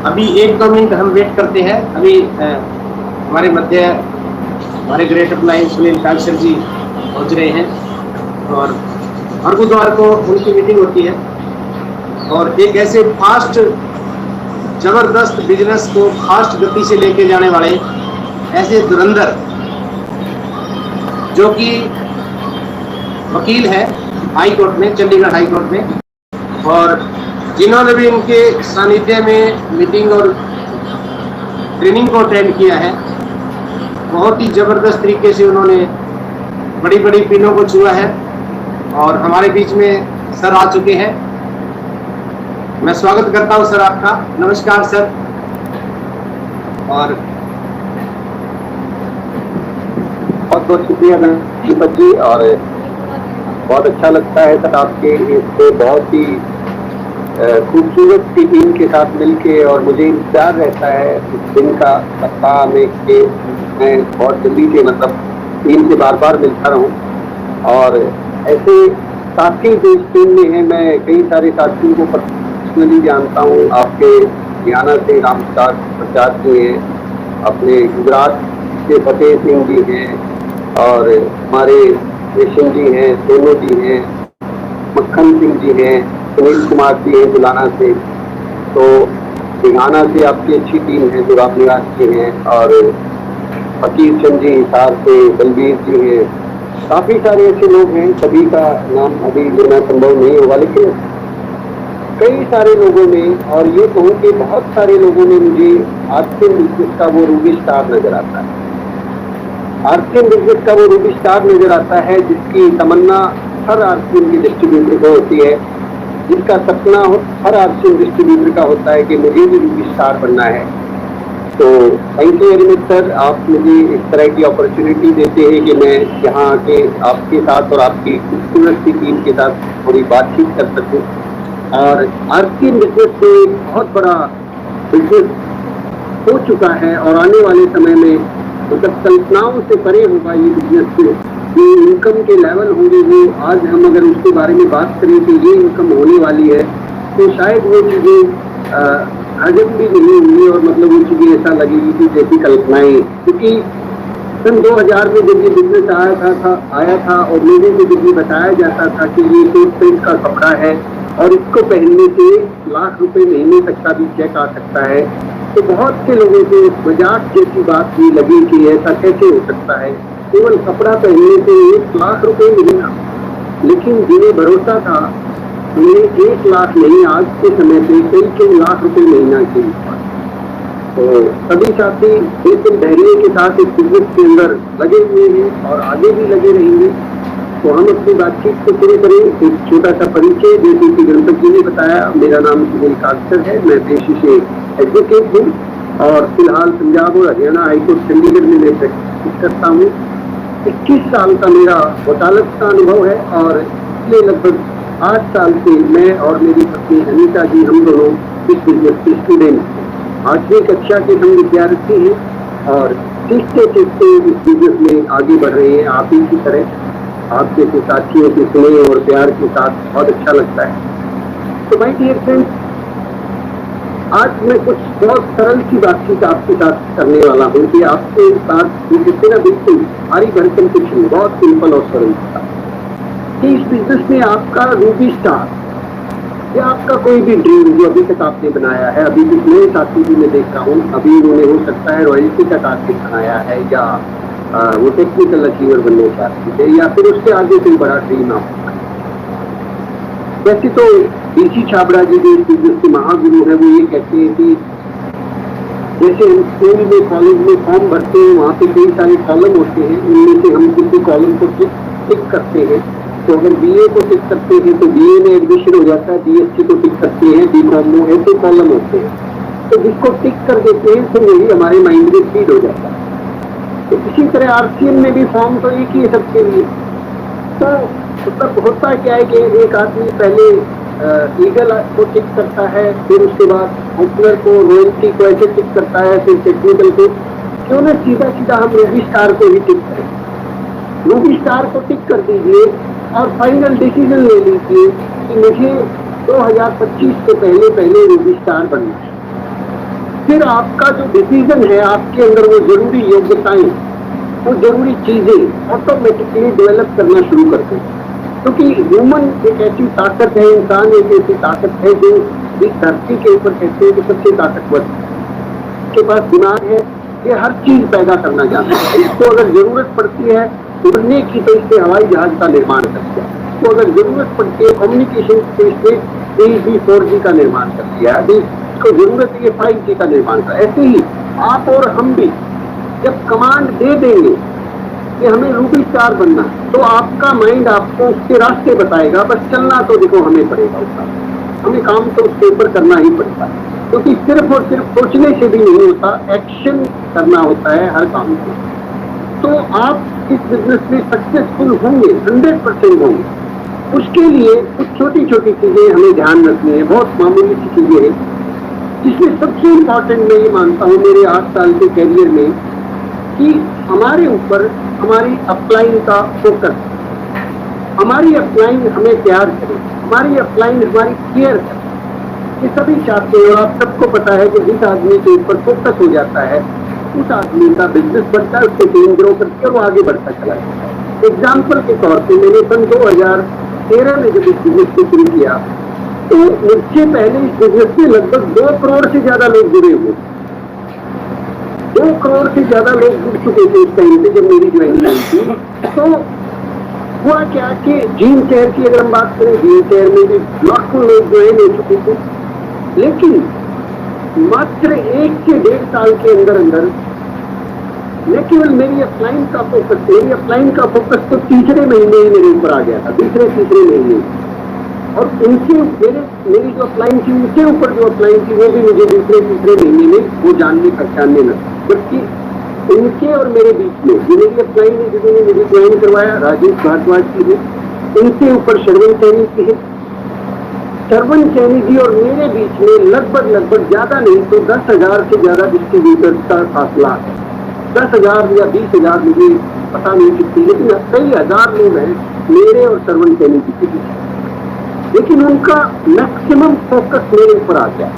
अभी 1-2 मिनट हम वेट करते हैं। अभी हमारे मध्य हमारे ग्रेट अप्लायंस सुनील कालसर जी पहुंच रहे हैं और हर बुधवार को उनकी मीटिंग होती है और एक ऐसे फास्ट जबरदस्त बिजनेस को फास्ट गति से लेके जाने वाले ऐसे धुरंधर जो कि वकील है हाई कोर्ट में, चंडीगढ़ हाई कोर्ट में, और जिन्होंने भी उनके सानिध्य में मीटिंग और ट्रेनिंग को अटेंड किया है, बहुत ही जबरदस्त तरीके से उन्होंने बड़ी बड़ी पिनों को छुआ है और हमारे बीच में सर आ चुके हैं। मैं स्वागत करता हूं सर आपका। नमस्कार सर। और बहुत बहुत शुक्रिया दीपक जी, और बहुत अच्छा लगता है सर आपके इस बहुत ही खूबसूरत सी टीम के साथ मिलके, और मुझे इंतजार रहता है इस दिन का सप्ताह में कि मैं बहुत जल्दी से मतलब टीम से बार बार मिलता रहूं। और ऐसे साथी जो इस टीम में हैं, मैं कई सारे साथियों को पर्सनली जानता हूँ। आपके हरियाणा से रामप्रसाद प्रसाद जी हैं, अपने गुजरात से फतेह सिंह जी हैं, और हमारे रेशम जी हैं, सोनू जी हैं, मक्खन सिंह जी हैं, सुनील कुमार जी हैं बुलाना से, तो सिंघाना से आपकी अच्छी टीम है जो आप निवास के हैं, और फकीर चंद जी हिसार से, बलबीर जी हैं, काफी सारे ऐसे लोग हैं, सभी का नाम अभी लेना संभव नहीं होगा, लेकिन कई सारे लोगों ने, और ये कहूँ कि बहुत सारे लोगों ने मुझे आरसीएम बिजनेस का वो रूबी स्टार नजर आता है। आरसीएम बिजनेस का वो रूबी स्टार नजर आता है जिसकी तमन्ना हर आरसीएम के डिस्ट्रीब्यूटर को होती है, जिसका सपना हर आरसीएम डिस्ट्रीब्यूटर का होता है कि मुझे भी रूबी स्टार बनना है। तो thank you very much sir, आप मुझे इस तरह की अपॉर्चुनिटी देते हैं कि मैं यहाँ आके आपके साथ और आपकी खूबसूरत सी टीम के साथ थोड़ी बातचीत कर सकूँ। और आरसीएम बिजनेस से बहुत बड़ा बिजनेस हो चुका है और आने वाले समय में मतलब कल्पनाओं से परे होगा ये बिजनेस से, ये इनकम के लेवल होंगे वो आज हम अगर उसके बारे में बात करें कि ये इनकम होने वाली है, तो शायद वो चीज़ें हजम भी नहीं हुई और मतलब वो चीज़ें ऐसा लगेगी कि जैसी कल्पनाएं, क्योंकि सन 2000 में जब ये बिजनेस आया था और लोगों को जब ये बताया जाता था कि ये सूट प्रिंट का कपड़ा है और इसको पहनने से लाख रुपए महीने तक का भी चेक आ सकता है, तो बहुत से लोगों को मजाक जैसी बात ये लगी कि ऐसा कैसे हो सकता है, केवल कपड़ा पहनने से 1 लाख रुपए महीना। लेकिन जिन्हें भरोसा था उन्हें 1 लाख नहीं, आज के समय पे कई लाख रुपए महीना के ऊपर। तो सभी साथी बिल्कुल धैर्य के साथ इस बिजनेस के अंदर लगे हुए हैं और आगे भी लगे रहेंगे। तो हम अपनी बातचीत को शुरू करें। एक छोटा सा परिचय, जैसे कि गणपत जी ने बताया, मेरा नाम सुनील कालसर है, मैं पेशे से एडवोकेट हूँ और फिलहाल पंजाब और हरियाणा हाईकोर्ट चंडीगढ़ में मैं प्रैक्टिस करता हूँ। 21 साल का मेरा वकालत का अनुभव है और पिछले लगभग 8 साल से मैं और मेरी पत्नी अनीता जी हम दोनों इस बिजनेस के स्टूडेंट हैं। 8वीं कक्षा के हम विद्यार्थी हैं और सीखते सीखते इस बिजनेस में आगे बढ़ रहे हैं। आप ही की तरह आपके साथियों के स्नेह और प्यार के साथ बहुत अच्छा लगता है। तो माय डियर फ्रेंड्स, आज मैं कुछ बहुत सरल सी बातचीत आपके साथ करने वाला हूँ कि आपके साथ जिससे ना बिल्कुल भारी भरकम कुछ नहीं, बहुत सिंपल और सरल था कि इस बिजनेस में आपका रूबी स्टार या आपका कोई भी ड्रीम जो अभी तक आपने बनाया है, अभी कुछ नए साथी भी मैं देख रहा हूँ, अभी उन्होंने हो सकता है रॉयल्टी का टारगेट बनाया है या वो टेक्निकल अचीवर बनने चाहते थे या फिर उससे आगे कोई बड़ा ड्रीम आपका। वैसे तो डीसी छाबड़ा जी जो इस बिजनेस के महागुरु है, वो ये कहते हैं कि जैसे हम स्कूल में कॉलेज में फॉर्म भरते हैं, वहाँ पे कई सारे कॉलम होते हैं, उनमें से हम किसी कॉलम को टिक करते हैं। तो अगर बीए को टिक करते हैं तो बीए में एडमिशन हो जाता है, बीएससी को टिक करते हैं, बीकॉम में ऐसे कॉलम होते हैं। तो जिसको टिक कर देते हैं तो वही हमारे माइंड में फीड हो जाता है। तो इसी तरह आरसीएम में भी फॉर्म तो एक ही है सबके लिए। तो मतलब होता क्या है कि एक आदमी पहले लीगल को टिक करता है, फिर उसके बाद ओपनर को, रॉयल्टी को ऐसे टिक करता है, फिर टेक्निकल को। क्यों ना सीधा सीधा हम रूबी स्टार को ही टिक करें। रूबी स्टार को टिक कर दीजिए और फाइनल डिसीजन ले लीजिए कि मुझे 2025 से पहले रूबी स्टार बनना है। फिर आपका जो डिसीजन है, आपके अंदर वो जरूरी योग्यताएं, वो जरूरी चीजें ऑटोमेटिकली डेवलप करना शुरू करते हैं। क्योंकि ह्यूमन एक ऐसी ताकत है, इंसान एक ऐसी ताकत है जो इस धरती के ऊपर कहते हैं कि सबसे ताकतवर के पास दिमाग है, ये हर चीज पैदा करना जानता है। इसको अगर जरूरत पड़ती है उड़ने की तो इससे हवाई जहाज का निर्माण कर दिया, तो अगर जरूरत पड़ती है कम्युनिकेशन तो इससे 3G 4G का निर्माण कर दिया, अभी इसको जरूरत है 5G का निर्माण कर। ऐसे ही आप और हम भी जब कमांड दे देंगे कि हमें रूबी स्टार बनना, तो आपका माइंड आपको उसके रास्ते बताएगा, बस चलना तो देखो हमें पड़ेगा, उसका हमें काम तो उसके ऊपर करना ही पड़ता है। क्योंकि सिर्फ और सिर्फ सोचने से भी नहीं होता, एक्शन करना होता है हर काम को। तो आप इस बिजनेस में सक्सेसफुल होंगे, 100% होंगे। उसके लिए कुछ छोटी छोटी चीजें हमें ध्यान रखनी है, बहुत मामूली सी चीजें हैं, जिसमें सबसे इम्पोर्टेंट मैं ये मानता हूँ मेरे 8 साल के कैरियर में कि हमारे ऊपर हमारी अपलाइन का फोकस, हमारी अपलाइन हमें प्यार करे, हमारी अपलाइन हमारी केयर करे। ये सभी चाहते हैं और आप सबको पता है कि जिस आदमी के ऊपर फोकस हो जाता है उस आदमी का बिजनेस बढ़ता है, उसके टीम ग्रो करती है और वो आगे बढ़ता चला जाता है। एग्जाम्पल के तौर पे मैंने सन 2013 में जब इस बिजनेस को शुरू किया तो मुझसे पहले इस बिजनेस में लगभग 2 करोड़ से ज्यादा लोग जुड़े हुए, 2 करोड़ से ज्यादा लोग जुड़ चुके थे इस टाइम पे जब मेरी ज्वाइनिंग हुई थी। तो हुआ क्या कि जीन चेयर की अगर हम बात करें, जीन चेयर में भी लाखों लोग ज्वाइन हो चुके थे, लेकिन मात्र 1 से 1.5 साल के अंदर अंदर न केवल मेरी अपलाइन का फोकस तो तीसरे महीने ही मेरे ऊपर आ गया था, तीसरे महीने, और उनसे मेरी जो अपलाइन थी उनके ऊपर जो अपलाइन थी वो भी मुझे तीसरे महीने में वो जानने पहचानने लगा। जबकि उनके और मेरे बीच में जो मेरी अपलाइन है, जिन्होंने मुझे ज्वाइन करवाया, राजेश भारद्वाज जी है, उनके ऊपर शर्वण सैनी जी है, शर्वण सैनी जी और मेरे बीच में लगभग ज्यादा नहीं तो 10,000 से ज्यादा डिस्ट्रीब्यूटर का फासला है। 10,000 या 20,000 मुझे पता नहीं कितनी, लेकिन कई हजार लोग हैं मेरे और शर्वण सैनी जी के बीच। लेकिन उनका मैक्सिमम फोकस मेरे ऊपर आ गया।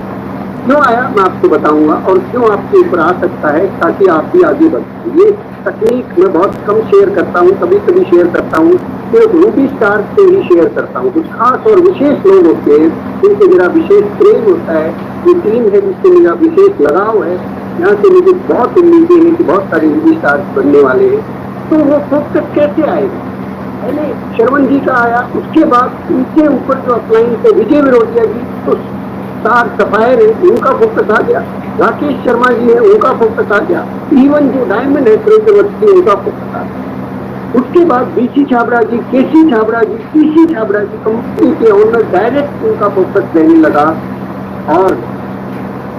क्यों आया मैं आपको बताऊंगा, और क्यों आपके ऊपर आ सकता है ताकि आप भी आगे बढ़ सकें। ये तकनीक मैं बहुत कम शेयर करता हूँ, कभी कभी शेयर करता हूँ, सिर्फ रूबी स्टार से ही शेयर करता हूँ। कुछ खास और विशेष लोग होते हैं जिनसे मेरा विशेष प्रेम होता है, ये टीम है जिससे मेरा विशेष लगाव है, यहाँ से मुझे बहुत उम्मीदें हैं कि बहुत सारे रूबी स्टार बनने वाले हैं। तो वो फोकस कैसे आएगा, पहले शर्वण जी का आया, उसके बाद उनके ऊपर जो अपलाइन थे विजय विरोधिया जी, तो स्टार सफायर है, उनका फोकस आ गया, राकेश शर्मा जी है, उनका फोकस आ गया, इवन जो डायमंड है सुरेंद्र उनका फोकस आ गया। उसके बाद बीसी छाबड़ा जी, केसी छाबड़ा जी, पीसी छाबड़ा जी, कंपनी के ओनर डायरेक्ट उनका फोकस रहने लगा। और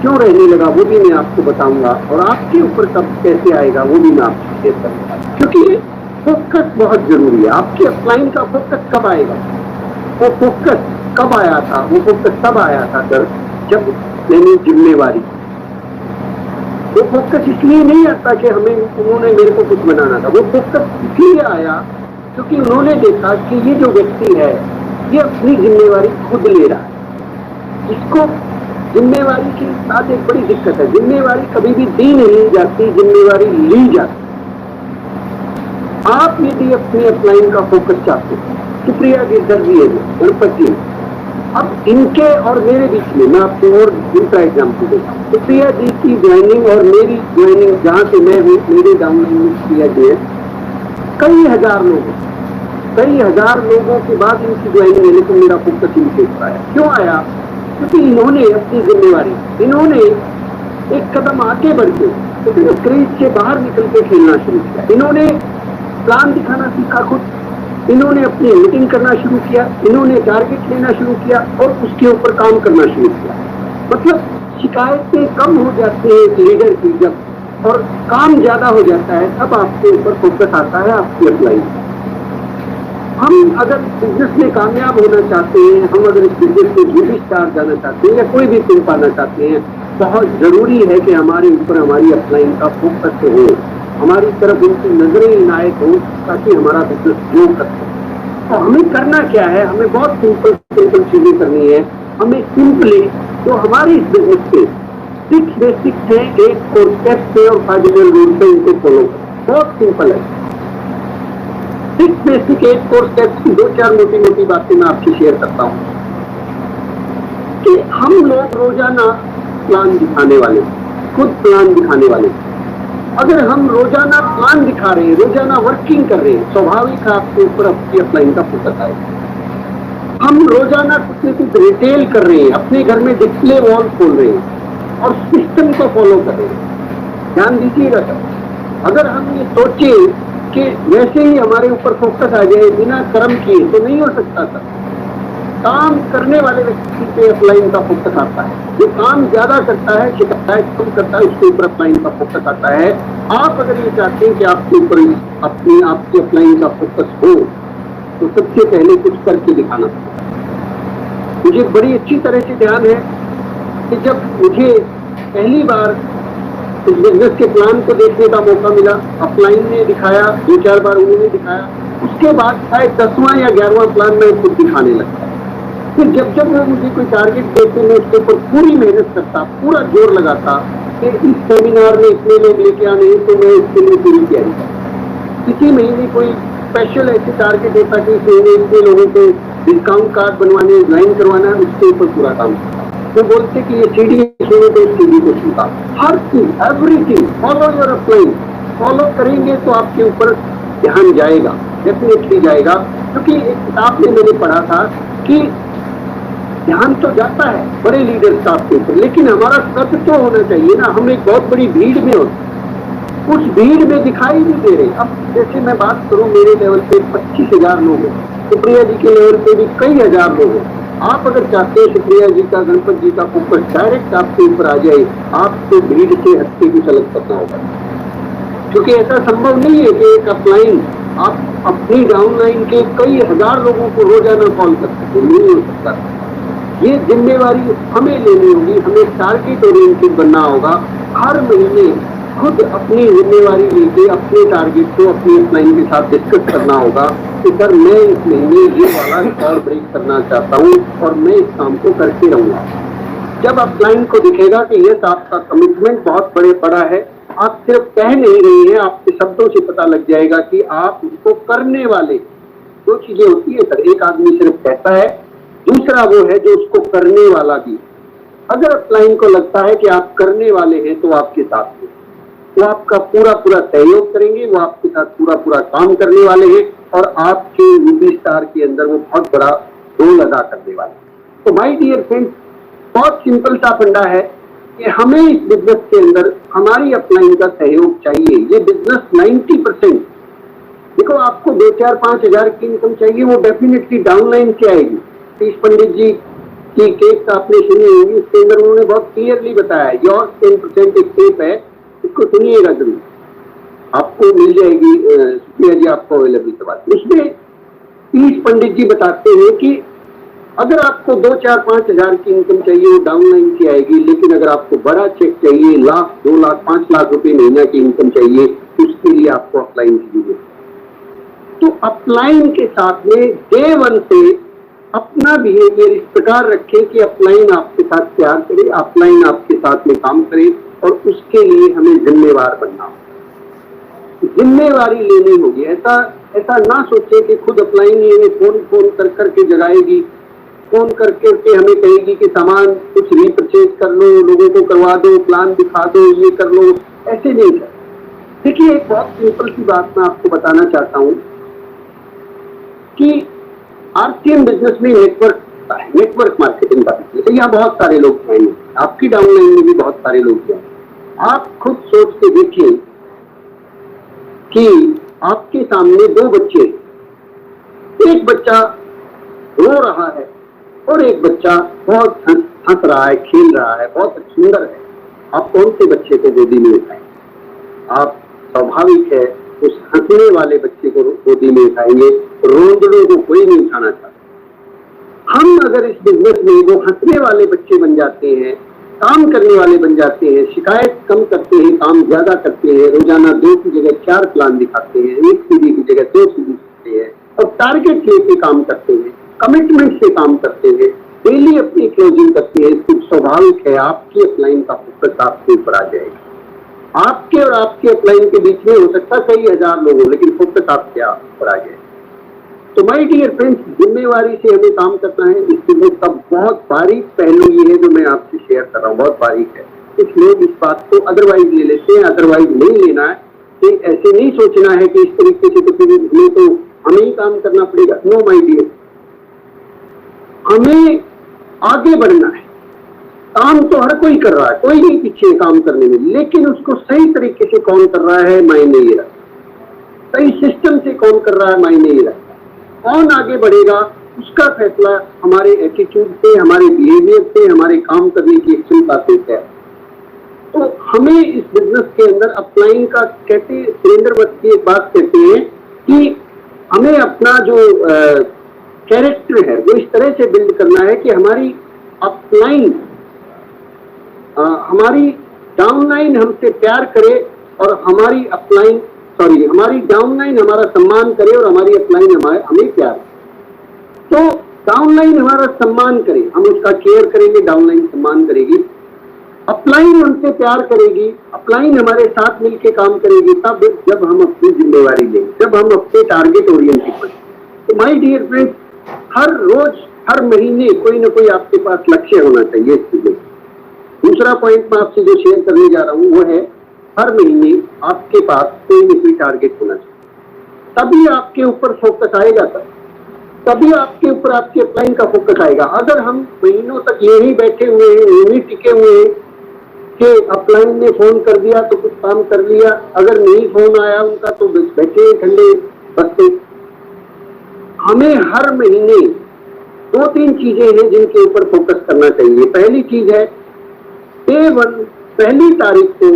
क्यों रहने लगा वो भी मैं आपको बताऊंगा, और आपके ऊपर कब कैसे आएगा वो भी मैं आपको शेयर करूंगा, क्योंकि फोकस बहुत जरूरी है। आपके अपलाइन का फोकस कब आएगा, वो फोकस कब आया था, वो फोकस तब आया था सर जब मैंने जिम्मेवारी, वो फोकस इसलिए नहीं आता कि उन्होंने मेरे को कुछ बनाना था, वो फोकस इसलिए आया क्योंकि उन्होंने देखा कि ये जो व्यक्ति है ये अपनी जिम्मेवारी खुद ले रहा है। इसको जिम्मेवारी के साथ एक बड़ी दिक्कत है, जिम्मेवारी कभी भी दी नहीं जाती, जिम्मेवारी ली जाती। आप यदि अपनी अपलाइन का फोकस चाहते हैं, सुप्रिया गिरधर जी है, गणपति, अब इनके और मेरे बीच में मैं आपको और दूसरा एग्जाम्पल देता हूँ। सुप्रिया जी की ज्वाइनिंग और मेरी ज्वाइनिंग जहाँ से मैं हूँ, मेरे डाउनलाइन में सुप्रिया जी है, कई हजार लोगों के बाद इनकी ज्वाइनिंग है, लेकिन मेरा फोकस इनके ऊपर आया। क्यों आया, क्योंकि इन्होंने अपनी जिम्मेवारी, इन्होंने एक कदम आगे बढ़ के तो क्रीज से बाहर निकल के खेलना शुरू किया, इन्होंने प्लान दिखाना सीखा खुद, इन्होंने अपनी मीटिंग करना शुरू किया, इन्होंने टारगेट लेना शुरू किया और उसके ऊपर काम करना शुरू किया। मतलब शिकायतें कम हो जाती है एक लीडर की जब, और काम ज्यादा हो जाता है, तब आपके ऊपर फोकस आता है आपकी अपलाइन। हम अगर बिजनेस में कामयाब होना चाहते हैं, हम अगर इस बिजनेस में रूबी स्टार जाना चाहते हैं या कोई भी टीम पाना चाहते हैं, बहुत जरूरी है कि हमारे ऊपर हमारी अपलाइन का फोकस हो, हमारी तरफ उनकी नजरें इनायत हो, ताकि हमारा बिजनेस ग्रो कर सके। तो हमें करना क्या है, हमें बहुत सिंपल चीजें करनी है। हमें सिंपली जो हमारे इस बिजनेस पे 6 बेसिक है, 8 कोर स्टेप्स है और कार्डिनल रूल्स है, इनको फॉलो करें। बहुत सिंपल है। 6 बेसिक 8 कोर स्टेप्स की 2-4 मोटी मोटी बातें मैं आपसे शेयर करता हूँ कि हम लोग रोजाना प्लान दिखाने वाले, खुद प्लान दिखाने वाले। अगर हम रोजाना प्लान दिखा रहे हैं, रोजाना वर्किंग कर रहे हैं, स्वाभाविक आपके ऊपर आपकी अपलाइन का फोकस आएगा। हम रोजाना कुछ न कुछ रिटेल कर रहे हैं, अपने घर में डिस्प्ले वॉल खोल रहे हैं और सिस्टम को फॉलो कर रहे हैं। ध्यान दीजिएगा सर, अगर हम ये सोचे कि वैसे ही हमारे ऊपर फोकस आ जाए बिना कर्म किए तो नहीं हो सकता सर। काम करने वाले व्यक्ति पे अपलाइन का फोकस आता है। जो काम ज्यादा करता है, शिकायत कम करता है, उसके ऊपर अपलाइन का फोकस आता है। आप अगर ये चाहते हैं कि आपके ऊपर अपनी आपकी अपलाइन का फोकस हो तो सबसे पहले कुछ करके दिखाना पड़ेगा। मुझे बड़ी अच्छी तरह से ध्यान है कि जब मुझे पहली बार इस बिजनेस के प्लान को देखने का मौका मिला, अपलाइन ने दिखाया, 2-4 बार उन्होंने दिखाया, उसके बाद शायद 10वां या 11वां प्लान में खुद दिखाने लगता। फिर जब वो मुझे कोई टारगेट देते मैं उसके ऊपर पूरी मेहनत करता, पूरा जोर लगाता कि इस सेमिनार में इतने लोग लेके आने हैं तो मैं इसके लिए पूरी तैयारी करता। इसी महीने कोई स्पेशल ऐसे टारगेट होता कि इस महीने इतने लोगों को डिस्काउंट कार्ड बनवाने, ज्वाइन करवाना है, उसके ऊपर पूरा काम करता। वो बोलते कि ये सीडी सुनो तो सीडी को सुनता। हर चीज, everything, follow your upline. Follow करेंगे तो आपके ऊपर ध्यान जाएगा, डेफिनेटली जाएगा। क्योंकि एक किताब में मैंने पढ़ा था कि ध्यान तो जाता है बड़े लीडर स्टाफ के ऊपर, लेकिन हमारा कद तो होना चाहिए ना। हम एक बहुत बड़ी भीड़ में होते, उस भीड़ में दिखाई नहीं दे रहे। अब जैसे मैं बात करूं, मेरे लेवल पे 25,000 लोग हैं, सुप्रिया जी के लेवल पे भी कई हजार लोग हैं। आप अगर चाहते हैं सुप्रिया जी का, गणपत जी का फोकस डायरेक्ट आपके ऊपर आ जाए, आपको भीड़ से हटके कुछ अलग करना होगा। क्योंकि ऐसा संभव नहीं है कि एक अपलाइन आप अपनी डाउनलाइन के कई हजार लोगों को रोजाना कॉल कर सकते, नहीं हो सकता। ये जिम्मेवारी हमें लेनी होगी, हमें टारगेट ओरिएंटेड बनना होगा। हर महीने खुद अपनी जिम्मेवारी लेके अपने टारगेट को अपनी अपलाइन के साथ डिस्कस करना होगा कि सर मैं इस महीने ये वाला रिकॉर्ड ब्रेक करना चाहता हूँ और मैं इस काम को करके रहूंगा। जब अपलाइन को दिखेगा कि ये आपका कमिटमेंट बहुत बड़ा है, आप सिर्फ कह नहीं रही है, आपके शब्दों से पता लग जाएगा कि आप इसको करने वाले। दो चीजें होती है सर, एक आदमी सिर्फ कहता है, दूसरा वो है जो उसको करने वाला भी। अगर अपलाइन को लगता है कि आप करने वाले हैं तो आपके साथ हैं, वो आपका पूरा सहयोग करेंगे, वो आपके साथ पूरा काम करने वाले हैं और आपके रूबी स्टार के अंदर वो बहुत बड़ा रोल अदा करने वाले हैं। तो माय डियर फ्रेंड्स, बहुत सिंपल सा फंडा है कि हमें इस बिजनेस के अंदर हमारी अपलाइन का सहयोग चाहिए। ये बिजनेस 90%, देखो आपको 2-4-5 हजार की इनकम चाहिए, वो डेफिनेटली डाउनलाइन से आएगी। सतीश पंडित जी की केस आपने सुनी होगी, उसके अंदर उन्होंने बहुत क्लियरली बताया, योर 10% एक टेप है, इसको सुनिएगा जरूर, आपको मिल जाएगी, सुप्रिया जी आपको अवेलेबल करवा। उसमें सतीश पंडित जी बताते हैं कि अगर आपको 2-4-5 हजार की इनकम चाहिए वो डाउनलाइन से आएगी, लेकिन अगर आपको बड़ा चेक चाहिए, 1 लाख 2 लाख 5 लाख रुपए महीना की इनकम चाहिए, उसके लिए आपको अपलाइन की जरूरत है। तो अपलाइन के साथ में डे 1 से अपना बिहेवियर इस प्रकार रखें कि अपलाइन आपके साथ प्यार करे, अपलाइन आपके साथ में काम करे और उसके लिए हमें जिम्मेवार बनना होगा, जिम्मेवारी लेनी होगी। ऐसा ना सोचे कि खुद अपलाइन ये फोन कर करके जगाएगी, फोन करके हमें कहेगी कि सामान कुछ रीपरचेज कर लो, लोगों को करवा दो, प्लान दिखा दो, ये कर लो। ऐसे नहीं है। देखिए, एक बहुत सिंपल सी बात मैं आपको बताना चाहता हूँ कि आरसीएम बिजनेस में नेटवर्क मार्केटिंग का बिजनेस है। यहाँ बहुत सारे लोग हैं, आपकी डाउनलाइन में भी बहुत सारे लोग हैं। आप खुद सोच के देखिए कि आपके सामने 2 बच्चे, एक बच्चा रो रहा है और एक बच्चा बहुत हंस रहा है, खेल रहा है, बहुत सुंदर है। आप कौन से बच्चे को गोदी में उठाएंगे? आप स्वाभाविक है उस हंसने वाले बच्चे को गोदी में उठाएंगे, रोंदड़ों को कोई नहीं उठाना चाहता। हम अगर इस बिजनेस में वो हंसने वाले बच्चे बन जाते हैं, काम करने वाले बन जाते हैं, शिकायत कम करते हैं, काम ज्यादा करते हैं, रोजाना 2 की जगह 4 प्लान दिखाते हैं, 1 सीडी की जगह 2 सीडी दिखाते हैं और टारगेट लेके काम करते हैं, कमिटमेंट से काम करते हैं, डेली अपनी क्लोजिंग करते हैं, कुछ स्वाभाविक है आपकी अपलाइन का फोकस आपके ऊपर आ जाएगा। आपके और आपके अपलाइन के बीच में हो सकता है कई हजार लोग हो, लेकिन फोकस आपके ऊपर आ जाएगा। तो माय डियर फ्रेंड्स, जिम्मेवारी से हमें काम करना है। इस बिजनेस का बहुत बारीक पहलू ये है जो मैं आपसे शेयर कर रहा हूँ, बहुत बारीक है। कुछ लोग इस बात को अदरवाइज ले लेते हैं, अदरवाइज नहीं लेना है। कि ऐसे नहीं सोचना है कि इस तरीके से तो फिर हमें तो हमें ही काम करना पड़ेगा। नो माय डियर, हमें आगे बढ़ना है। काम तो हर कोई कर रहा है, कोई नहीं पीछे काम करने में, लेकिन उसको सही तरीके से कौन कर रहा है मायने ये रखता, सही सिस्टम से कौन कर रहा है मायने ये रखता। कौन आगे बढ़ेगा उसका फैसला हमारे एटीट्यूड से, हमारे बिहेवियर से, हमारे काम करने की क्षमता से है। तो हमें इस बिजनेस के अंदर अपलाइन का कहते, सुरेंद्र वत्स की एक बात कहते हैं कि हमें अपना जो कैरेक्टर है वो इस तरह से बिल्ड करना है कि हमारी अपलाइन, हमारी डाउनलाइन हमसे प्यार करे और हमारी अपलाइन हमारी डाउनलाइन हमारा सम्मान करे और हमारी अपलाइन हमें प्यार करे। तो डाउनलाइन हमारा सम्मान करे, हम उसका केयर करेंगे, डाउनलाइन सम्मान करेगी। अपलाइन हमसे प्यार करेगी, अपलाइन हमारे साथ मिलकर काम करेगी, तब जब हम अपनी जिम्मेवारी लेंगे, जब हम अपने टारगेट ओरिएंटेड बने। तो माय डियर फ्रेंड्स, हर रोज हर महीने कोई ना कोई आपके पास लक्ष्य होना चाहिए इस चीज में। दूसरा पॉइंट मैं आपसे जो शेयर करने जा रहा हूं वो है, हर महीने आपके पास कोई न कोई टारगेट होना चाहिए। तभी आपके ऊपर फोकस आएगा, तभी आपके ऊपर आपके अपलाइन का फोकस आएगा। अगर हम महीनों तक यही बैठे हुए हैं, यही टिके हुए हैं कि अपलाइन ने फोन कर दिया तो कुछ काम कर लिया, अगर नहीं फोन आया उनका तो बैठे ठंडे बसते। हमें हर महीने 2-3 चीजें हैं जिनके ऊपर फोकस करना चाहिए। पहली चीज है, डे 1 पहली तारीख को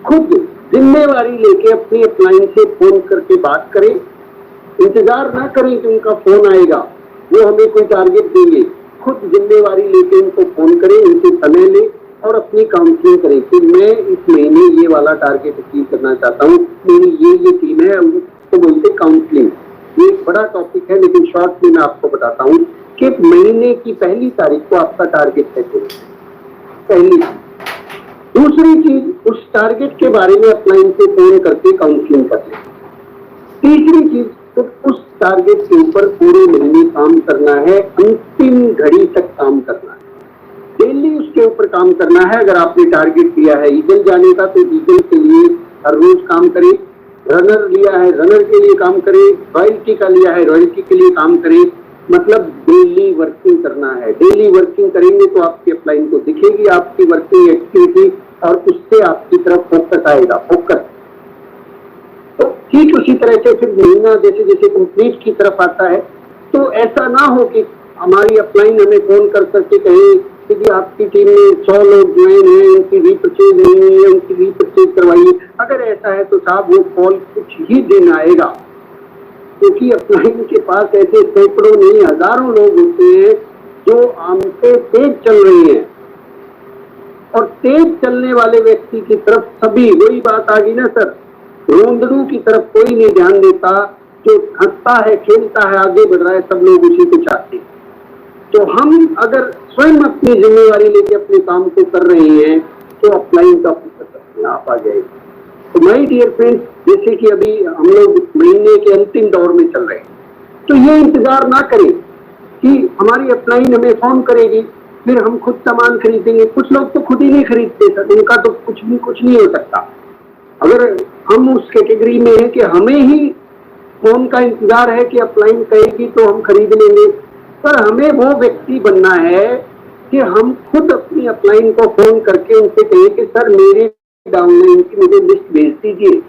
खुद जिम्मेवारी लेके अपनी अपलाइन से फोन करके बात करें। इंतजार ना करें कि उनका फोन आएगा, वो हमें कोई टारगेट देंगे। खुद जिम्मेवारी लेके उनको फोन करें, उनसे समय लें और अपनी काउंसलिंग करें कि मैं इस महीने ये वाला टारगेट अचीव करना चाहता हूँ, मेरी ये टीम है। उसको बोलते काउंसलिंग। ये एक बड़ा टॉपिक है, लेकिन शॉर्ट में मैं आपको बताता हूँ कि महीने की पहली तारीख को आपका टारगेट सेट करें, पहली। दूसरी चीज, उस टारगेट के बारे में अपलाइन से फोन करके काउंसलिंग कर लें। तीसरी चीज, तो उस टारगेट के ऊपर पूरे महीने काम करना है, अंतिम घड़ी तक काम करना है, डेली उसके ऊपर काम करना है। अगर आपने टारगेट दिया है ईगल जाने का तो ईगल के लिए हर रोज काम करें। रनर लिया है, रनर के लिए काम करें। रॉयल्टी का लिया है, रॉयल्टी के लिए काम करें। मतलब डेली वर्किंग करना है। डेली वर्किंग करेंगे तो आपकी अपलाइन को दिखेगी आपकी वर्किंग एक्टिविटी और उससे आपकी तरफ फोकस आएगा, फोकस। तो ठीक उसी तरह से फिर महीना जैसे जैसे कंप्लीट की तरफ आता है, तो ऐसा ना हो कि हमारी अपलाइन हमें फोन कर करके कहे कि आपकी टीम में 100 लोग ज्वाइन हैं, उनकी रीपरचेज नहीं हुई है, उनकी रीपरचेज करवाइए। अगर ऐसा है तो साहब वो कॉल कुछ ही दिन आएगा, क्योंकि अपलाइन के पास ऐसे सैकड़ों नहीं हजारों लोग होते हैं जो आम पे तेज चल रहे हैं। और तेज चलने वाले व्यक्ति की तरफ सभी, वही बात आ गई ना सर, रोंदड़ू की तरफ कोई नहीं ध्यान देता। जो हंसता है, खेलता है, आगे बढ़ रहा है, सब लोग उसी को चाहते हैं। तो हम अगर स्वयं अपनी जिम्मेवारी लेके अपने काम को कर रहे हैं तो अपलाइन का फोकस अपने आप आ जाएगा। तो माय डियर फ्रेंड्स, जैसे कि अभी हम लोग महीने के अंतिम दौर में चल रहे हैं, तो ये इंतजार ना करें कि हमारी अपलाइन हमें फोन करेगी फिर हम खुद सामान खरीदेंगे। कुछ लोग तो खुद ही नहीं खरीदते सर, उनका तो कुछ नहीं हो सकता। अगर हम उस कैटेगरी में है कि हमें ही फोन का इंतजार है कि अपलाइन कहेगी तो हम खरीद लेंगे, पर हमें वो व्यक्ति बनना है कि हम खुद अपनी अपलाइन को फोन करके उनसे कहें कि सर मेरी डाउनलाइन की मुझे लिस्ट भेज दीजिए।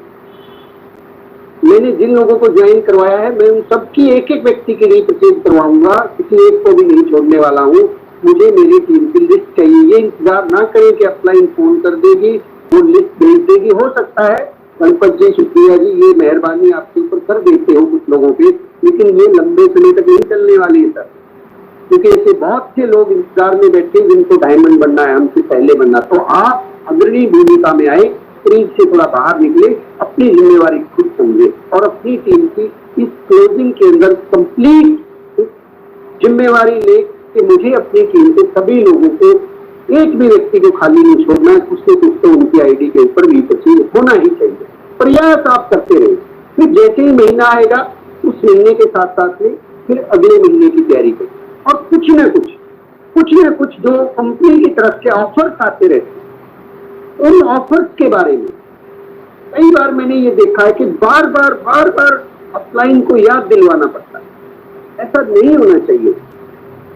मैंने जिन लोगों को ज्वाइन करवाया है मैं उन सबकी एक एक व्यक्ति के लिए परचेज करवाऊंगा, किसी एक को भी नहीं छोड़ने वाला हूँ। मुझे मेरी टीम की लिस्ट चाहिए। ये इंतजार ना करें कि अपलाइन फोन कर देगी, वो लिस्ट भेज देगी। हो सकता है गणपत जी, शुक्रिया जी, ये मेहरबानी आपके ऊपर कर देते हो कुछ लोगों पे, लेकिन ये लंबे समय तक नहीं चलने वाली है सर, क्योंकि ऐसे बहुत से लोग इंतजार में बैठे जिनको डायमंड बनना है, हमसे पहले बनना। तो आप अग्रणी भूमिका में आए, क्रीज से थोड़ा बाहर निकले, अपनी जिम्मेवारी खुद समझे और अपनी टीम की इस क्लोजिंग के अंदर कंप्लीट जिम्मेवारी ले कि मुझे अपनी टीम के सभी लोगों को एक भी व्यक्ति को खाली नहीं छोड़ना है, कुछ न कुछ तो उनकी आईडी के ऊपर भी होना ही चाहिए। प्रयास आप करते रहे, फिर जैसे ही महीना आएगा उस महीने के साथ साथ में फिर अगले महीने की तैयारी करें, और कुछ न कुछ जो कंपनी की तरफ से ऑफर्स आते रहते, उन ऑफर्स के बारे में कई बार मैंने ये देखा है कि बार बार अपलाइन को याद दिलवाना पड़ता है। ऐसा नहीं होना चाहिए।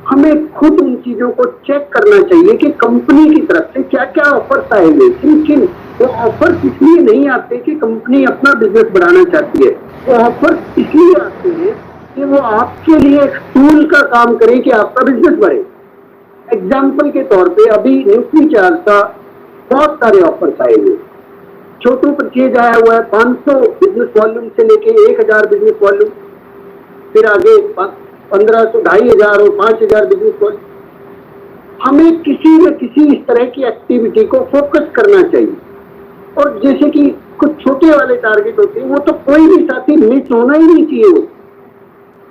हमें खुद उन चीजों को चेक करना चाहिए कि कंपनी की तरफ से क्या क्या ऑफर्स आए हुए, लेकिन वो ऑफर्स इसलिए नहीं आते कि कंपनी अपना बिजनेस बढ़ाना चाहती है। वो ऑफर्स इसलिए आते हैं कि वो आपके लिए एक टूल का काम करे कि आपका बिजनेस बढ़े। एग्जाम्पल के तौर पे अभी न्यूट्रीचार्ज का बहुत सारे ऑफर्स आए हुए। छोटू परचेज आया हुआ है 500 बिजनेस वॉल्यूम से लेके 1000 बिजनेस वॉल्यूम, फिर आगे 1500, 2500 और 5000 बिजनेस वॉल्यूम। हमें किसी न किसी इस तरह की एक्टिविटी को फोकस करना चाहिए। और जैसे कि कुछ छोटे वाले टारगेट होते हैं, वो तो कोई भी साथी मिस होना ही नहीं चाहिए।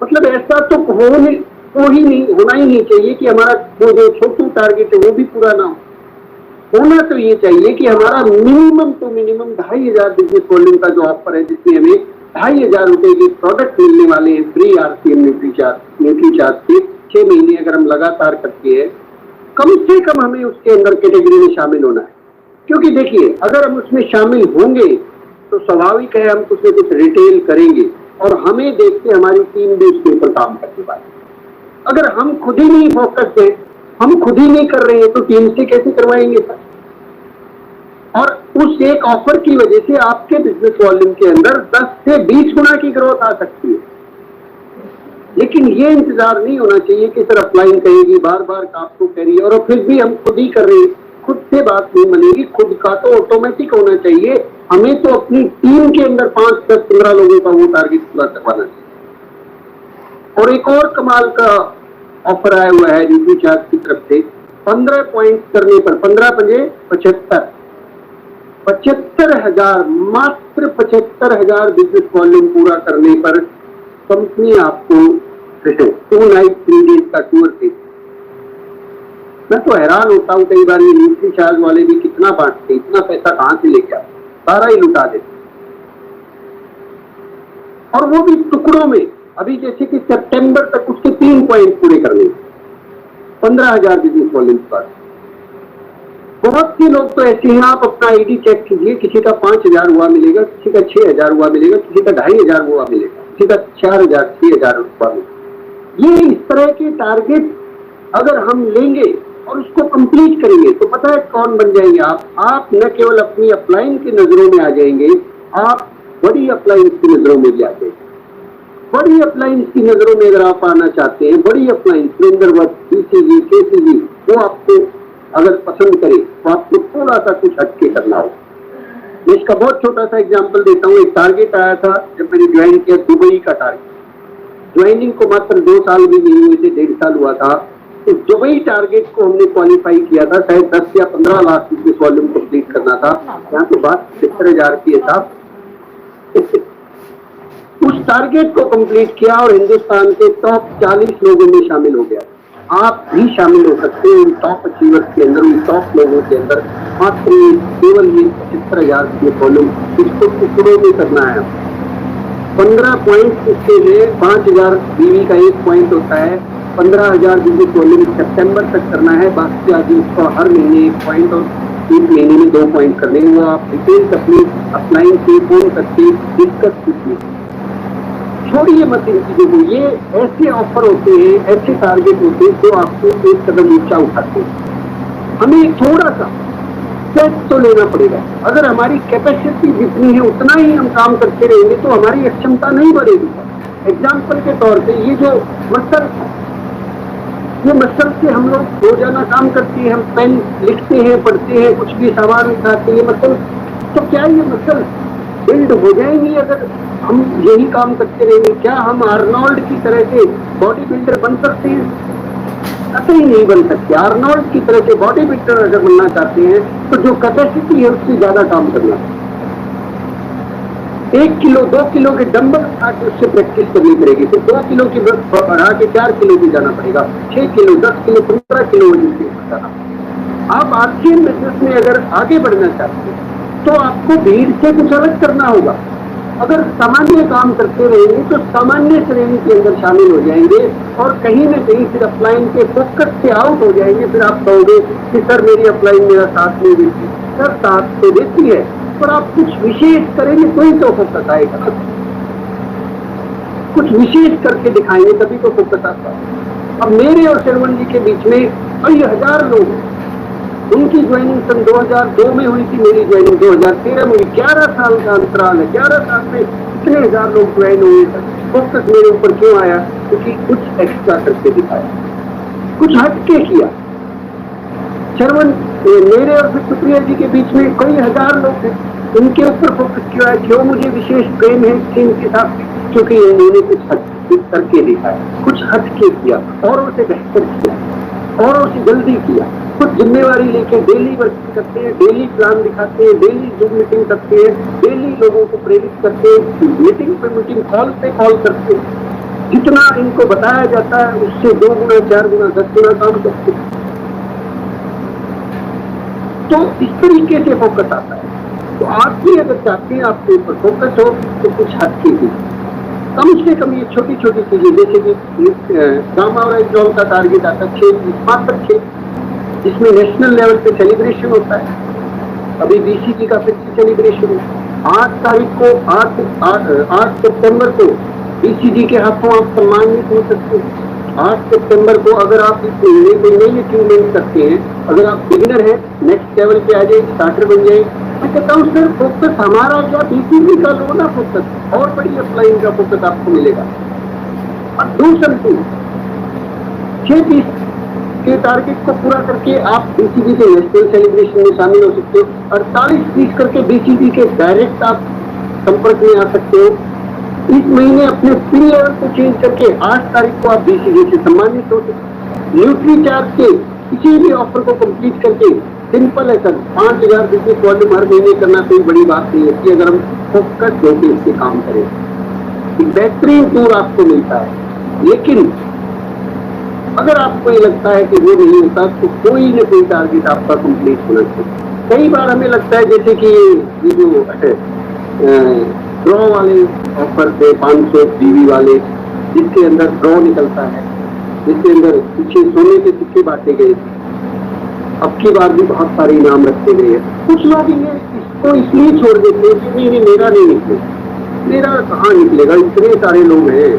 मतलब ऐसा तो होना ही नहीं चाहिए कि हमारा वो जो छोटू टारगेट है वो भी पूरा ना हो। होना तो ये चाहिए कि हमारा मिनिमम 2500 बिजनेस वॉल्यूम का जो ऑफर है, जिसमें हमें 2500 रुपए के प्रोडक्ट मिलने वाले हैं फ्री आरसीएम न्यूट्रीचार्ज के 6 महीने अगर हम लगातार करते हैं, कम से कम हमें उसके अंदर कैटेगरी में शामिल होना है। क्योंकि देखिए, अगर हम उसमें शामिल होंगे तो स्वाभाविक है हम कुछ न कुछ रिटेल करेंगे और हमें देख के हमारी टीम भी उसके ऊपर काम करने वाली। अगर हम खुद ही नहीं फोकस है, हम खुद ही नहीं कर रहे हैं, तो टीम से कैसे करवाएंगे सर? और उस एक ऑफर की वजह से आपके बिजनेस वॉल्यूम के अंदर 10 से 20 गुना की ग्रोथ आ सकती है। लेकिन ये इंतजार नहीं होना चाहिए कि सर अपलाइन कहेगी, बार बार आपको कह रही है और फिर भी हम खुद ही कर रहे हैं। खुद से बात नहीं बनेगी, खुद का तो ऑटोमेटिक होना चाहिए। हमें तो अपनी टीम के अंदर 5, 10, 15 लोगों का वो टारगेट पूरा करवाना चाहिए। और एक और कमाल का ऑफर आया हुआ है न्यूट्रीचार्ज की तरफ से। 15 पॉइंट करने पर 15 पंजे 75,000, मात्र 75,000 बिजनेस वॉल्यूम पूरा करने पर कंपनी आपको 2 नाइट 3 डेज का टूर दे। मैं तो हैरान होता हूँ कई बार, ये न्यूट्रीचार्ज वाले भी कितना बांटते, इतना पैसा कहां से लेके आते, सारा ही लुटा देते, और वो भी टुकड़ों में। अभी जैसे कि सितंबर तक उसके 3 पॉइंट पूरे करने, 15,000 बिजनेस वॉल्यूम पर। बहुत से लोग तो ऐसे हैं, आप अपना आईडी चेक कीजिए, किसी का 5,000 हुआ मिलेगा, किसी का 6,000 हुआ मिलेगा, किसी का 2,500 हुआ मिलेगा, किसी का 4,000, 6,000 हुआ मिलेगा। ये इस तरह के टारगेट अगर हम लेंगे और उसको कंप्लीट करेंगे तो पता है कौन बन जाएंगे आप न केवल अपनी अपलाइन की नजरों में आ जाएंगे, आप बड़ी अपलाइन की नजरों में भी आ जाएंगे। बड़ी अपलाइंस की नजरों में अगर आप आना चाहते हैं, बड़ी अपलाइंस सुरेंद्रवत, बीसीजी, केसीजी, वो आपको अगर पसंद करे तो आपको थोड़ा सा कुछ हटके करना हो। मैं इसका बहुत छोटा सा एग्जांपल देता हूँ। एक टारगेट आया था जब मैंने ज्वाइन किया, दुबई का टारगेट। ज्वाइनिंग को मात्र 2 साल भी नहीं हुए थे, 1.5 साल हुआ था। तो दुबई टारगेट को हमने क्वालिफाई किया था, शायद 10 या 15 लाख बिजनेस वॉल्यूम कंप्लीट करना था। यहाँ तो बात 70,000 की है साहब। उस टारगेट को कंप्लीट किया और हिंदुस्तान के टॉप 40 लोगों में शामिल हो गया। आप भी शामिल हो सकते हैं उन टॉप अचीवर्स के अंदर, उन टॉप लोगों के अंदर। मात्र केवल ये 75,000 के वॉल्यूम, इसको टुकड़ों में करना है। 15 पॉइंट उसके लिए 5,000 बीवी का 1 पॉइंट होता है। 15,000 बिजनेस वॉल्यूम सितंबर तक करना है, बाकी आगे उसको हर महीने 1 पॉइंट और 3 महीने में 2 पॉइंट करने। वो आप डिटेल्स अपनी अपलाइन से फोन करके डिस्कस कीजिए। छोड़िए मत इन चीजों को। ये ऐसे ऑफर होते हैं, ऐसे टारगेट होते हैं जो आपको एक कदम ऊंचा उठाते हैं। हमें थोड़ा सा स्ट्रेस तो लेना पड़ेगा। अगर हमारी कैपेसिटी जितनी है उतना ही हम काम करते रहेंगे तो हमारी क्षमता नहीं बढ़ेगी। एग्जाम्पल के तौर पे ये जो मसल से हम लोग रोजाना काम करते हैं, हम पेन लिखते हैं, पढ़ते हैं, कुछ भी सामान उठाते हैं, मसल, तो क्या ये मसल बिल्ड हो जाएंगी अगर हम यही काम करते रहेंगे? क्या हम आर्नोल्ड की तरह से बॉडी बिल्डर बन सकते हैं? कतई नहीं बन सकते। आर्नोल्ड की तरह से बॉडी बिल्डर अगर बनना चाहते हैं तो जो कैपेसिटी है उससे ज्यादा काम करना। 1 किलो 2 किलो के डंबल उठा के उससे प्रैक्टिस करनी पड़ेगी, फिर 2 किलो की बढ़ा के 4 किलो भी जाना पड़ेगा, 6 किलो 10 किलो 15 किलो वजन से जाना। आप आरसीएम बिजनेस में अगर आगे बढ़ना चाहते हैं तो आपको भीड़ से कुछ अलग करना होगा। अगर सामान्य काम करते रहेंगे तो सामान्य श्रेणी के अंदर शामिल हो जाएंगे और कहीं ना कहीं फिर अपलाइन के फोकस से आउट हो जाएंगे। फिर आप कहोगे कि सर मेरी अपलाइन मेरा साथ नहीं देती। सर साथ तो देती है, पर आप कुछ विशेष करेंगे तो ही तो फोकस आएगा। कुछ विशेष करके दिखाएंगे तभी तो फोकस आता है। अब मेरे और श्रवण जी के बीच में कई हजार लोग, उनकी ज्वाइनिंग सन 2002 में हुई थी, मेरी ज्वाइनिंग 2013 में हुई। 11 साल का अंतराल है। 11 साल में कितने हजार लोग ज्वाइन हुए। फोकस मेरे ऊपर क्यों आया? क्योंकि कुछ एक्स्ट्रा करके दिखाया, कुछ हटके किया। श्रवण मेरे और फिर सुप्रिया जी के बीच में कई हजार लोग थे, उनके ऊपर फोकस क्यों आया? क्यों मुझे विशेष प्रेम है इनके साथ? क्योंकि इन्होंने कुछ हट करके दिखाया, कुछ हटके किया, और उसे बेहतर किया, और उसे जल्दी किया। कुछ जिम्मेवारी लेके डेली वर्क करते हैं, डेली प्लान दिखाते हैं, डेली जूम मीटिंग करते हैं, डेली लोगों को प्रेरित करते हैं, मीटिंग पे मीटिंग, कॉल पे कॉल करते हैं। जितना इनको बताया जाता है उससे 2 गुना 4 गुना 10 गुना काम करते हैं। तो इस तरीके से फोकस आता है। तो आप भी अगर चाहते हैं आपके ऊपर फोकस हो तो कुछ हद कीजिए, कम से कम ये छोटी छोटी चीजें, जैसे कि गामा जॉल का टारगेट आता है 6, मात्र 6, जिसमें नेशनल लेवल पे सेलिब्रेशन होता है। अभी बीसीजी का फिर से सेलिब्रेशन है 8 तारीख को, 8 सितंबर को बीसीजी के हाथों आप सम्मानित हो सकते हैं। 8 सितंबर को अगर आप इस महीने में नई अचीवमेंट करते हैं, अगर आप बिगिनर हैं, नेक्स्ट लेवल पे आ जाए, स्टार्टर बन जाए। मैं कहता हूँ सर फोकस हमारा क्या, बीसीजी का लो ना फोकस, और बड़ी अपलाइन का फोकस आपको मिलेगा। और दूसरा 6 के टारगेट को पूरा करके आप बीसीजी के नेशनल सेलिब्रेशन में शामिल हो सकते हो। 48-30 करके बीसीजी के डायरेक्ट आप संपर्क में आ सकते हो। इस महीने अपने पिन लेवल को चेंज करके 8 तारीख को आप बीसीजी से सम्मानित हो सकते। न्यूट्री चार्ज के किसी भी ऑफर को कंप्लीट करके, सिंपल है सर, 5000 बिजनेस वॉल्यूम हर महीने करना कोई बड़ी बात नहीं है कि अगर हम फोकस होकर इससे काम करें। एक बेहतरीन टूर आपको मिलता है। लेकिन अगर आपको ये लगता है कि वो नहीं होता तो कोई न कोई टारगेट आपका कंप्लीट होना चाहिए। कई बार हमें लगता है जैसे कि ये जो ड्रॉ वाले ऑफर थे 500 जीबी वाले, जिसके अंदर ड्रॉ निकलता है, जिसके अंदर पीछे सोने के सिक्के बांटे गए थे, अब की बार भी बहुत सारे इनाम रखे गए हैं। कुछ लोग इसको इसलिए छोड़ देते हैं कि नहीं मेरा नहीं निकलेगा। मेरा कहाँ निकलेगा, इतने सारे लोग हैं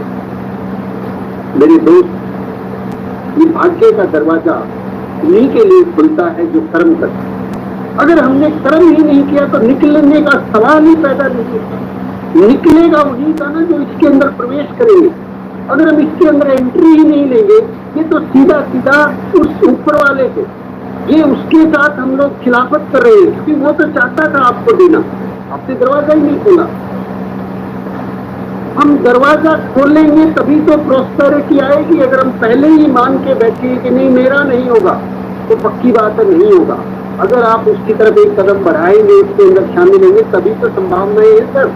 मेरे दोस्त। ये भाग्य का दरवाजा उन्हीं के लिए खुलता है जो कर्म करते हैं। अगर हमने कर्म ही नहीं किया तो निकलने का सवाल ही पैदा नहीं होता। निकलेगा वही का ना जो इसके अंदर प्रवेश करेंगे। अगर हम इसके अंदर एंट्री ही नहीं लेंगे, ये तो सीधा सीधा उस ऊपर वाले के, ये उसके साथ हम लोग खिलाफत कर रहे हैं, क्योंकि वो तो चाहता था आपको देना, आपने दरवाजा ही नहीं खोला। हम दरवाजा खोलेंगे तभी तो प्रॉस्पेरिटी आएगी। अगर हम पहले ही मान के बैठे कि नहीं मेरा नहीं होगा, तो पक्की बात है नहीं होगा। अगर आप उसकी तरफ एक कदम बढ़ाएंगे, उसके अंदर शामिल होंगे, तभी तो संभावनाएं है सर।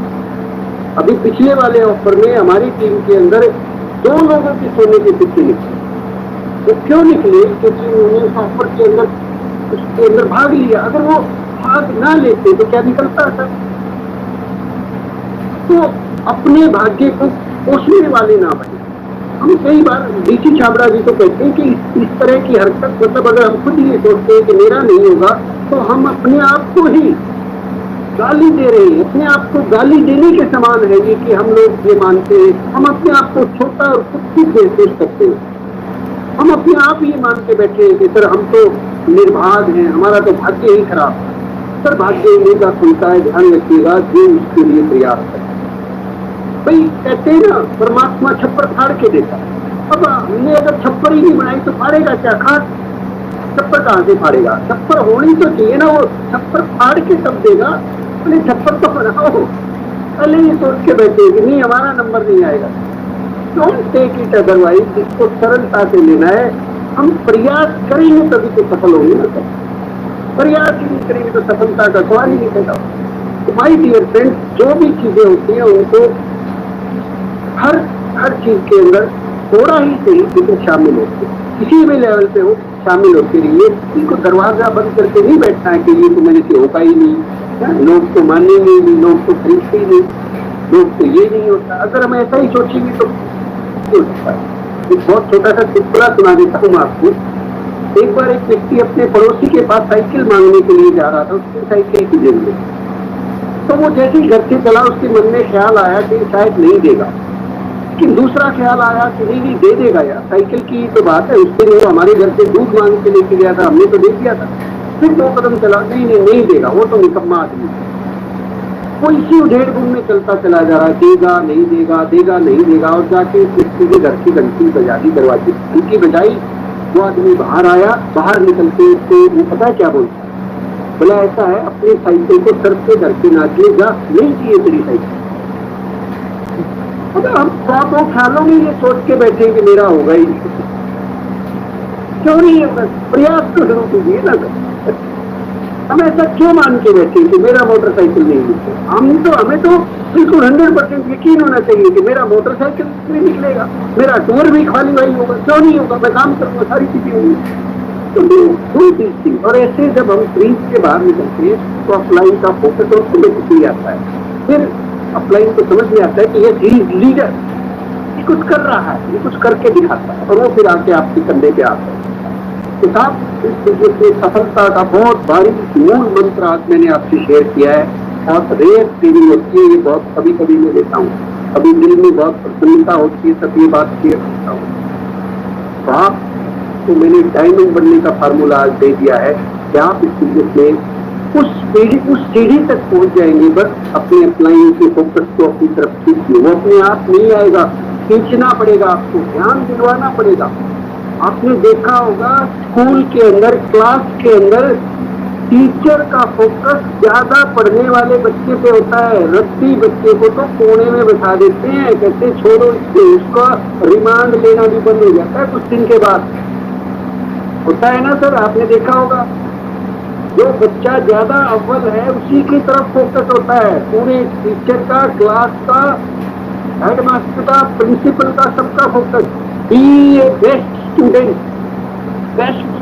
अभी पिछले वाले ऑफर में हमारी टीम के अंदर 2 लोगों के सोने के सिक्के निकले। वो क्यों निकले? क्योंकि उन्होंने उस ऑफर के अंदर उसके अंदर भाग लिया। अगर वो भाग ना लेते तो क्या निकलता सर? तो अपने भाग्य को पोषने वाले ना बने। हम कई बार डीसी छाबड़ा जी तो कहते हैं कि इस तरह की हरकत, मतलब अगर हम खुद ये सोचते हैं कि मेरा नहीं होगा, तो हम अपने आप को ही गाली दे रहे हैं। अपने आप को गाली देने के समान है ये कि हम लोग ये मानते हैं, हम अपने आप को छोटा और कुछ महसूस करते हैं। हम अपने आप ही मान के बैठे हैं कि सर हम तो निर्भाग हैं, हमारा तो भाग्य ही खराब है। सर भाग्य इन्हीं का खुलता है, ध्यान रखिएगा, जो उसके लिए प्रयास है। भाई कहते हैं ना परमात्मा छप्पर फाड़ के देता है। अब हमने अगर छप्पर ही नहीं बनाई तो फाड़ेगा क्या? खास छप्पर कहाँ से फाड़ेगा? छप्पर होनी तो चाहिए ना, वो छप्पर फाड़ के सब देगा। पहले छप्पर तो बनाओ। पहले ये सोच के बैठे कि नहीं हमारा नंबर नहीं आएगा। Don't take it otherwise. इसको सरलता से लेना है। हम प्रयास करेंगे तभी तो सफल होंगे ना सर। प्रयास ही नहीं करेंगे तो सफलता का सवाल ही नहीं पैदा। तो माय डियर फ्रेंड्स, जो भी चीजें होती हैं उनको हर चीज के अंदर थोड़ा ही सही लेकिन शामिल होते, किसी भी लेवल पे हो शामिल होते रहिए। इनको दरवाजा बंद करके नहीं बैठना है कि ये तो मेरे से होगा ही नहीं, लोग तो मानेंगे ही नहीं, लोग तो खरीदते ही नहीं, लोग तो ये नहीं होता। अगर हम ऐसा ही सोचेंगे तो एक बहुत छोटा सा चुटकुला सुना देता हूँ आपको। एक बार एक व्यक्ति अपने पड़ोसी के पास साइकिल मांगने के लिए जा रहा था, उसकी साइकिल की जरूरत। तो वो जैसे ही घर से चला, उसके मन में ख्याल आया कि शायद नहीं देगा, लेकिन दूसरा ख्याल आया कि नहीं दे देगा यार, साइकिल की तो बात है, उसके लिए वो हमारे घर से दूध मांग के लेके गया था, हमने तो दे दिया था। फिर 2 कदम चला, नहीं देगा, वो तो निकम्मा आदमी। वो इसी उधेड़-बुन में चलता चला जा रहा, देगा नहीं देगा, देगा नहीं देगा, और जाके उस व्यक्ति के घर की घंटी बजा दी, दरवाजे की घंटी बजाई। वो आदमी बाहर आया, बाहर निकलते उसको वो पता है क्या बोलता है, बोला ऐसा है, अपनी साइकिल को सर से घर के नाच ले जा, नहीं चाहिए तेरी साइकिल। मतलब हम ख्वाबों ख्यालों में ये सोच के बैठे कि मेरा होगा ही, क्यों नहीं होगा, प्रयास तो शुरू कीजिए ना। हम ऐसा क्यों मान के बैठे कि मेरा मोटरसाइकिल नहीं निकलेगा। हमें तो बिल्कुल 100% यकीन होना चाहिए कि मेरा मोटरसाइकिल भी निकलेगा, मेरा टूर भी खाली वही होगा, क्यों नहीं होगा, मैं काम करूंगा, सारी चीजें होंगी। तो और ऐसे जब हम क्रीज के बाहर निकलते हैं तो अपलाइन का फोकस और समझ आता है। फिर अपलाइन को समझ में आता है कि ये लीडर, ये कुछ कर रहा है, ये कुछ करके दिखाता है, और वो फिर आके आपके कंधे पे आता है। तो साहब, इस बिजनेस में सफलता का बहुत भारी मूल मंत्र आज मैंने आपसे शेयर किया है। बहुत रेयर ट्रेनिंग होती है, ये बहुत कभी कभी मैं लेता हूँ, कभी दिल में बहुत प्रसन्नता होती है, तब ये बात शेयर करता हूँ। तो आप तो मैंने डायमंड बनने का फार्मूला आज दे दिया है कि आप इस बिजनेस में उस सीढ़ी तक पहुंच जाएंगे, बस अपने अपलाइन के फोकस को अपनी तरफ खींचिए। वो अपने आप नहीं आएगा, खींचना पड़ेगा, आपको ध्यान दिलवाना पड़ेगा। आपने देखा होगा स्कूल के अंदर, क्लास के अंदर टीचर का फोकस ज्यादा पढ़ने वाले बच्चे पे होता है। रद्दी बच्चे को तो कोने में बैठा देते हैं, कहते छोड़ो इसको, उसका रिमांड लेना भी बंद हो जाता है कुछ दिन के बाद। होता है ना सर, आपने देखा होगा, जो बच्चा ज्यादा अव्वल है उसी की तरफ फोकस होता है, पूरे टीचर का, क्लास का, हेडमास्टर का, प्रिंसिपल का, सबका focus. Be a best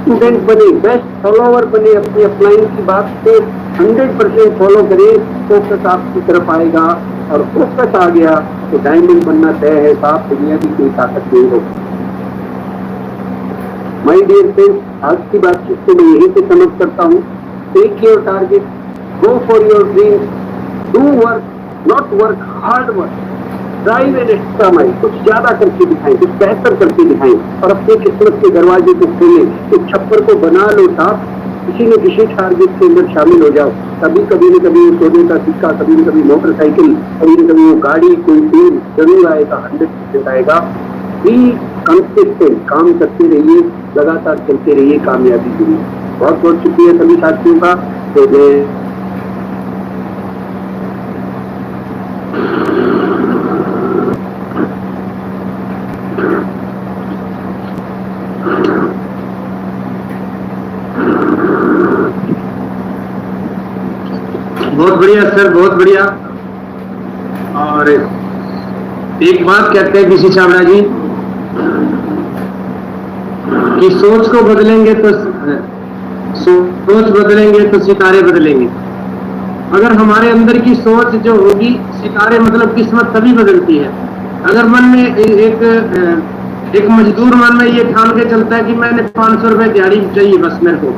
student बने, बेस्ट फॉलोवर बने, अपनी अपलाइन की बात से 100% फॉलो करें, फोकस आपकी तरफ आएगा, और फोकस आ गया तो डायमंड बनना तय है साहब, दुनिया की कोई ताकत नहीं होगी। माय डियर फ्रेंड्स, आज की बातचीत को मैं यहीं से समाप्त करता हूँ। Take your target, go for your dreams, do work, not work, hard work, drive an extra mile, कुछ ज्यादा करके दिखाएं, कुछ बेहतर करके दिखाएं, और अपने किस्मत के दरवाजे को खोलें, इस छप्पर को बना लो साहब, किसी न किसी टारगेट के अंदर शामिल हो जाओ। कभी न कभी सोने का सिक्का, कभी न कभी मोटरसाइकिल, कभी न कभी वो गाड़ी, कोई टीम जरूर आएगा, 100% आएगा। बी कंसिस्टेंट, काम करते रहिए, लगातार चलते रहिए, कामयाबी जरूर। बहुत बहुत शुक्रिया सभी साथियों का। तो बहुत बढ़िया सर, बहुत बढ़िया। और एक बात कहते हैं किसी छाबड़ा जी कि सोच को बदलेंगे तो सितारे बदलेंगे। अगर हमारे अंदर की सोच जो होगी, सितारे मतलब किस्मत तभी बदलती है। अगर मन में एक मजदूर मन में ये ठान के चलता है कि मैंने 500 रुपए दिहाड़ी चाहिए बस मेरे को,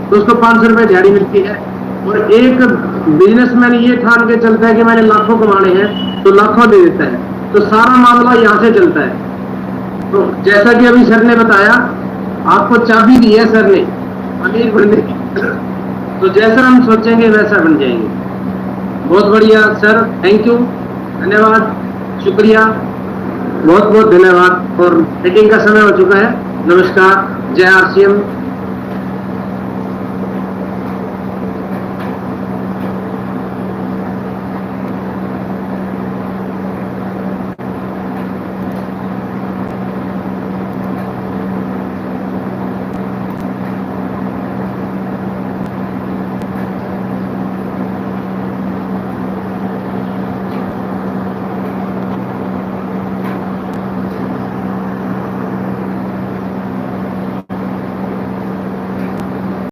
तो उसको 500 रुपए दिहाड़ी मिलती है। और एक बिजनेसमैन ये ठान के चलता है कि मैंने लाखों कमाने हैं, तो लाखों दे देता है। तो सारा मामला यहाँ से चलता है। तो जैसा कि अभी सर ने बताया, आपको चाबी दी है सर ने अमीर बनने की, तो जैसा हम सोचेंगे वैसा बन जाएंगे। बहुत बढ़िया सर, थैंक यू, धन्यवाद, शुक्रिया, बहुत बहुत धन्यवाद। और मीटिंग का समय हो चुका है। नमस्कार, जय आरसीएम।